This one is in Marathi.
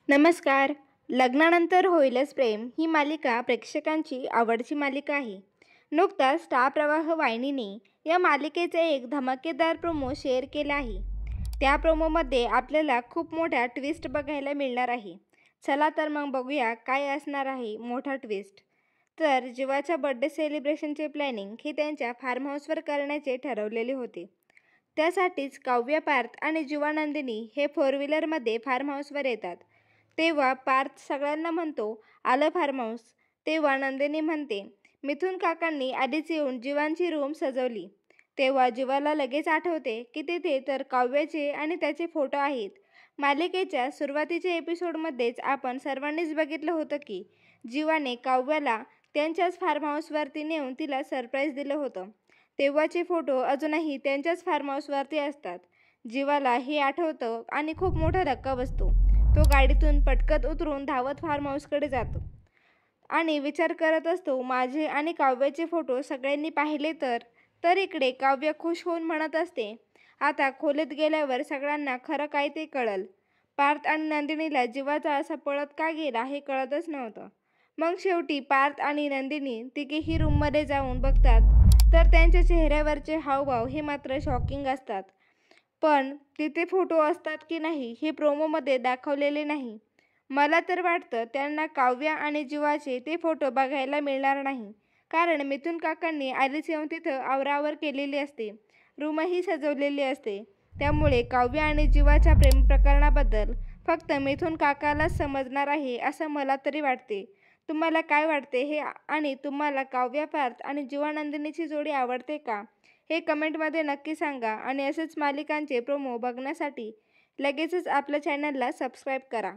नमस्कार. लग्नानंतर होईलच प्रेम ही मालिका प्रेक्षकांची आवडती मालिका आहे. नुकताच स्टार प्रवाह वाहिनीने या मालिकेचे एक धमाकेदार प्रोमो शेअर केला आहे. त्या प्रोमोमध्ये आपल्याला खूप मोठा ट्विस्ट बघायला मिळणार आहे. चला तर मग बघूया काय असणार आहे मोठा ट्विस्ट. तर जीवाच्या बर्थडे सेलिब्रेशनचे प्लॅनिंग हे त्यांच्या फार्म हाऊसवर करण्याचे ठरवलेले होते. त्यासाठीच काव्य, पार्थ आणि जीवा नंदिनी हे 4 व्हीलरमध्ये फार्म हाऊसवर येतात. तेव्हा पार्थ सगळ्यांना म्हणतो, आलं फार्म हाऊस. तेव्हा नंदिनी म्हणते, मिथुन काकांनी आधीच येऊन जीवांची रूम सजवली. तेव्हा जीवाला लगेच आठवते की तिथे तर काव्याचे आणि त्याचे फोटो आहेत. मालिकेच्या सुरुवातीच्या एपिसोडमध्येच आपण सर्वांनीच बघितलं होतं की जीवाने काव्याला त्यांच्याच फार्म हाऊसवरती नेऊन तिला सरप्राईज दिलं होतं. तेव्हाचे फोटो अजूनही त्यांच्याच फार्म हाऊसवरती असतात. जीवाला हे आठवतं आणि खूप मोठा धक्का बसतो. तो गाडीतून पटकन उतरून धावत फार्म हाऊसकडे जातो आणि विचार करत असतो, माझे आणि काव्याचे फोटो सगळ्यांनी पाहिले तर इकडे काव्य खुश होऊन म्हणत असते, आता खोलीत गेल्यावर सगळ्यांना खरं काय ते कळल. पार्थ आणि नंदिनीला जीवाचा असा पळत का गेला हे कळतच नव्हतं. मग शेवटी पार्थ आणि नंदिनी तिघेही रूममध्ये जाऊन बघतात तर त्यांच्या चेहऱ्यावरचे हावभाव हे मात्र शॉकिंग असतात. पण तिथे फोटो असतात की नाही हे प्रोमोमध्ये दाखवलेले नाही. मला तर वाटतं त्यांना काव्य आणि जीवाचे ते फोटो बघायला मिळणार नाही. कारण मिथुन काकांनी आधीच येऊन तिथं आवराआवर केलेली असते, रूमही सजवलेली असते. त्यामुळे काव्य आणि जीवाच्या प्रेम प्रकरणाबद्दल फक्त मिथुन काकालाच समजणार आहे असं मला तरी वाटते. तुम्हाला काय वाटते हे आणि तुम्हाला काव्य, पार्थ आणि जीवा नंदिनीची जोडी आवडते का हे कमेंटमध्ये नक्की सांगा. आणि असेच मालिकांचे प्रोमो बघण्यासाठी लगेचच आपल्या चॅनलला सबस्क्राईब करा.